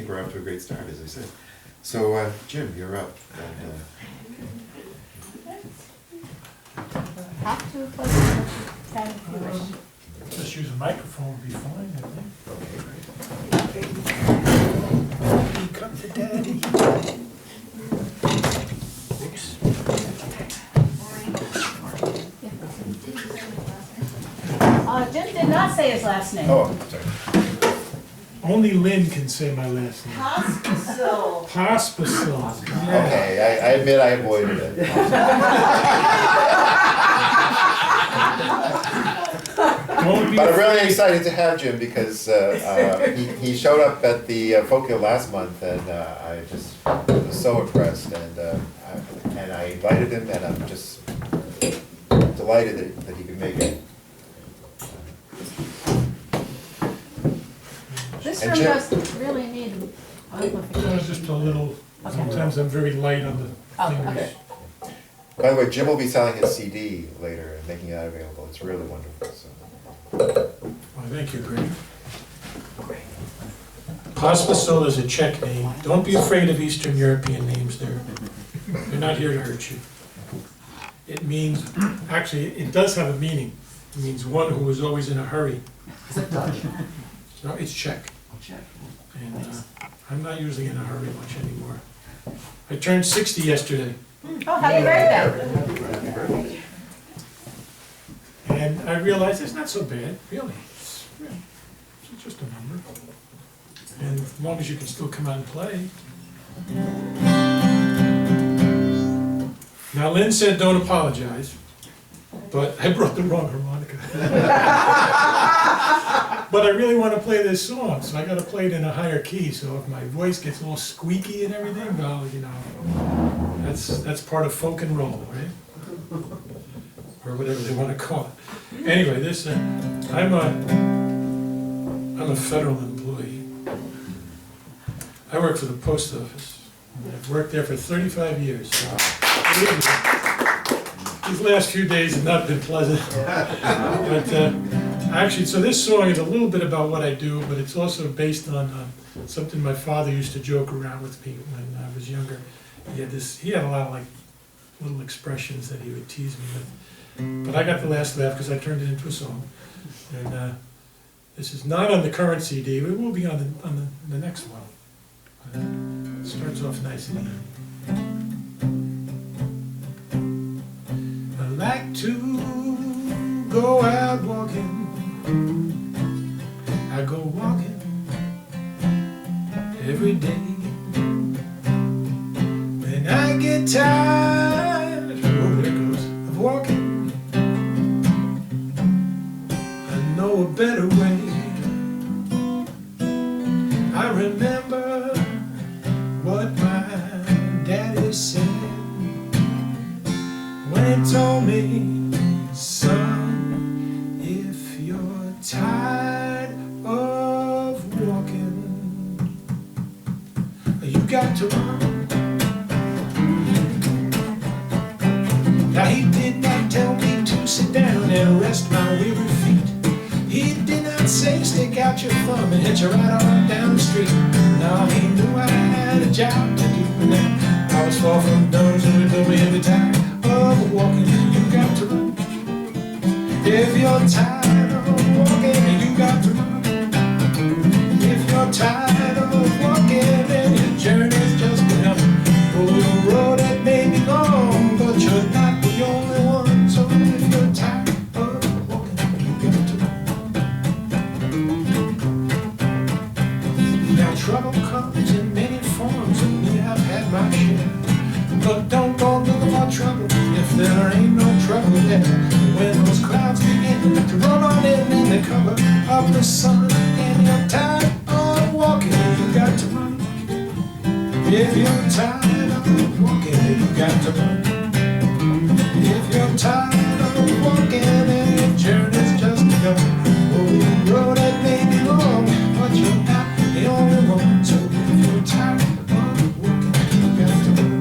think we're off to a great start, as I said. So, Jim, you're up. And, Have to put that if you wish. Just use a microphone would be fine, I think. Daddy, come to daddy. Jim did not say his last name. oh, sorry. Only Lynn can say my last name. Pospisil. Pospisil. Yeah. Okay, I admit I avoided it. Don't be But I'm really afraid. excited to have Jim because he showed up at the Folkville last month, and I just was so impressed, and I invited him, and I'm just delighted that he could make it. This And room Jim- doesn't really need amplification. Just a little, sometimes I'm very light on the Oh, fingers. okay. By the way, Jim will be selling his CD later and making that available. It's really wonderful. So. Well, thank you, Greg. Pospisil is a Czech name. Don't be afraid of Eastern European names. They're not here to hurt you. It means, actually, it does have a meaning. It means one who is always in a hurry. Is it Dutch? No, it's Czech. I'll check. And I'm not usually in a hurry much anymore. I turned 60 yesterday. Oh, happy birthday. And I realized it's not so bad, really. It's just a number. And as long as you can still come out and play. Now, Lynn said don't apologize, but I brought the wrong harmonica. But I really want to play this song, so I got to play it in a higher key, so if my voice gets a little squeaky and everything, well, you know, that's part of folk and roll, right? Or whatever they want to call it. Anyway, this I'm a federal employee. I work for the post office. I've worked there for 35 years. So believe me, these last few days have not been pleasant. But actually, so this song is a little bit about what I do, but it's also based on something my father used to joke around with me when I was younger. He had a lot of like little expressions that he would tease me with. But I got the last laugh because I turned it into a song. And this is not on the current CD, but it will be on the next one. It starts off nice and easy. I like to go out walking. I go walking every day. When I get tired, oh, there it goes, of walking, I know a better way. I remember what my daddy said when he told me, son, if you're tired of walking, you got to run. Now he did not tell me to sit down and rest my weary feet. He did not say stick out your thumb and hit you right on down the street. No, he knew I had a job to do, and that I was far from done, so he told me every time of walking, you got to run. If you're tired of walking, you got to run. If you're tired of walking, then your journey's just begun. Oh, the road that may be long, but you're not the only one. So if you're tired of walking, you got to run. Now trouble comes in many forms, and me, I've had my share. But don't go looking for trouble if there ain't no trouble there. When those clouds begin to roll on in the cover of the sun, and you're tired of walking, you got to run. If you're tired of walking, you got to run. If you're tired of walking and your journey's just begun, oh, the road that may be long, but you're not the only one. So if you're tired of walking, you got to run.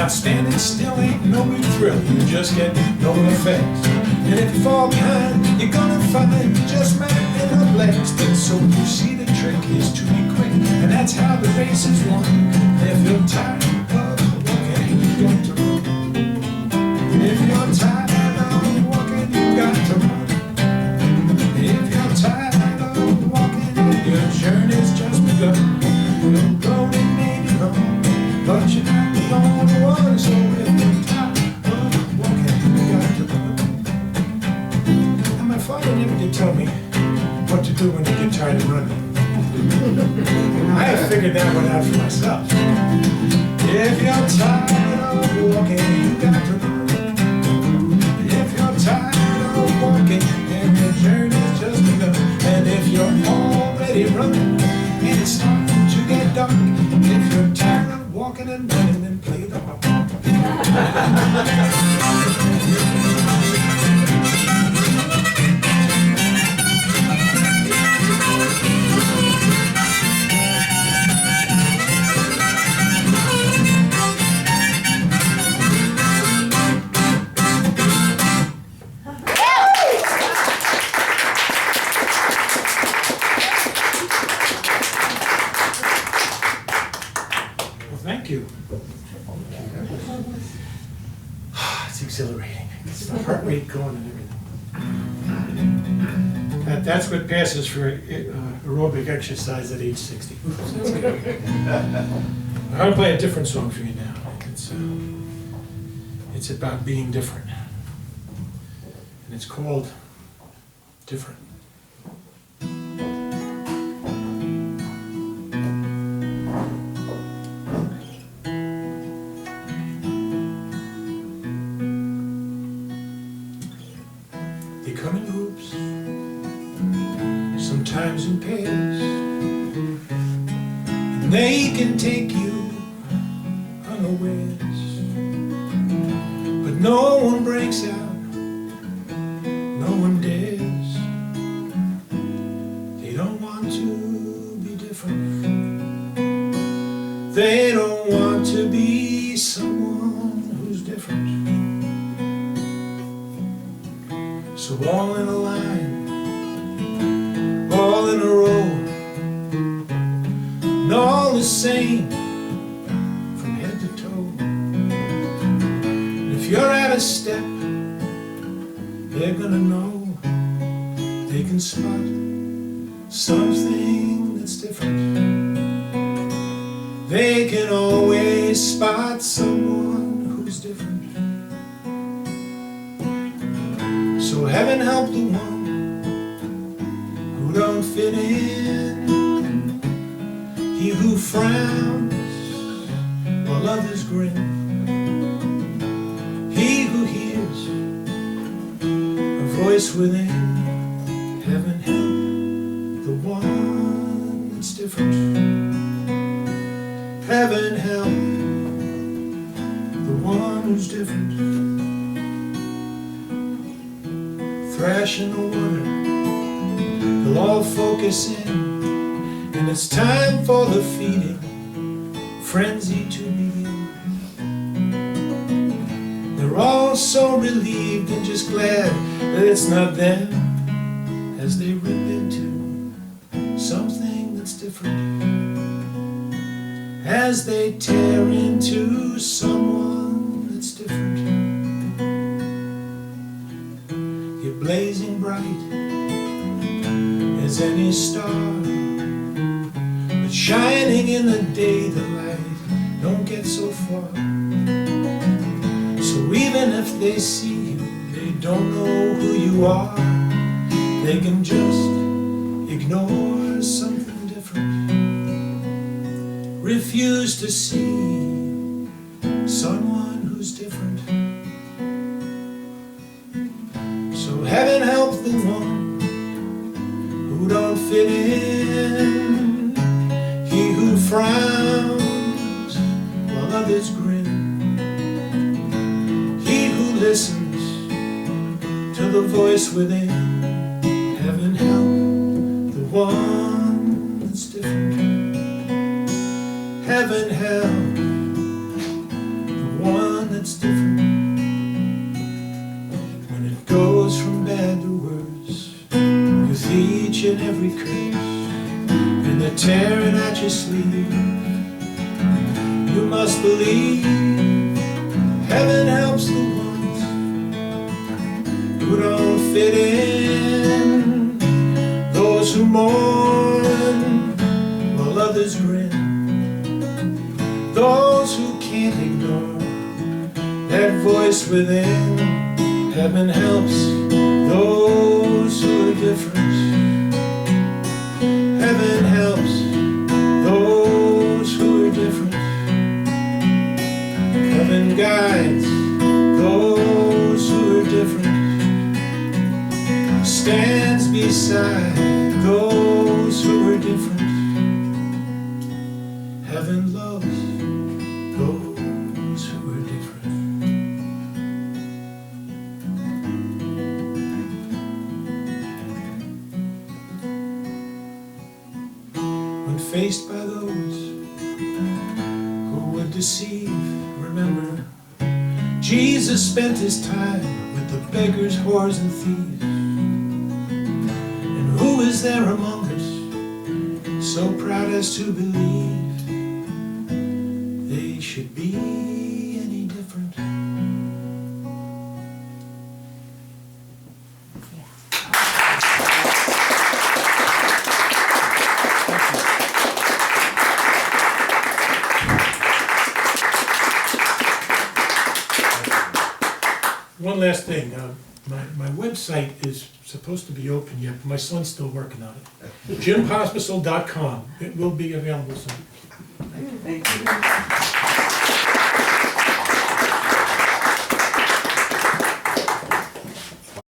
Now standing still ain't no big thrill, you just get no effects. And if you fall behind, you're gonna find you just might end up last. And so you see the trick is to be quick, and that's how the race is won. If you're tired of walking, you got to run. If you're tired of walking, you got to run. If you're tired of walking, your journey's just begun. Your road it may be long, but you're not the only one. So if you're tired of walking, you got to run. And my father never did tell me what to do when you get tired of running. I have figured that one out for myself. If you're tired of walking, you got to run. If you're tired of walking, and the journey's just begun. And if you're already running, and it's starting to get dark, if you're tired of walking and running, then play the harp. Thank you. It's exhilarating. It's the heart rate going and everything. That's what passes for aerobic exercise at age 60. That's good. I'm going to play a different song for you now. It's about being different. And it's called Different. They come in groups, sometimes in pairs, and they can take you unawares. But no one breaks out, no one dares. They don't want to be different. They don't want to be someone who's different. So all in a line, all in a row, and all the same from head to toe. And if you're out of step, they're gonna know. They can spot something that's different. They can always spot someone who's different. So heaven help the one who don't fit in, he who frowns while others grin, he who hears a voice within. Heaven help the one that's different. Heaven help the one who's different. Thrash in the water, they'll all focus in, and it's time for the feeding frenzy to begin. They're all so relieved and just glad that it's not them, as they rip into something that's different, as they tear into someone that's different. You're blazing bright as any star, but shining in the day the light don't get so far. So even if they see you, they don't know who you are. They can just ignore something different, refuse to see someone who's different. So heaven help the one who don't fit in, he who frowns while others grin, he who listens to the voice within. Heaven help the one that's different. Heaven help the one that's different. When it goes from bad to worse, with each and every curse, and they're tearing at your sleeve, you must believe heaven helps the ones who don't fit in, those who mourn while others grin, those who can't ignore that voice within. Heaven helps those who are different. Heaven helps those who are different. Heaven guides those who are different. Stands beside those who are different. Heaven loves those who are different. When faced by those who would deceive, remember, Jesus spent his time with the beggars, whores, and thieves. And who is there among us so proud as to believe they should be any different? One last thing, my website is supposed to be open yet, but my son's still working on it. JimPospisil.com. It will be available soon. Thank you.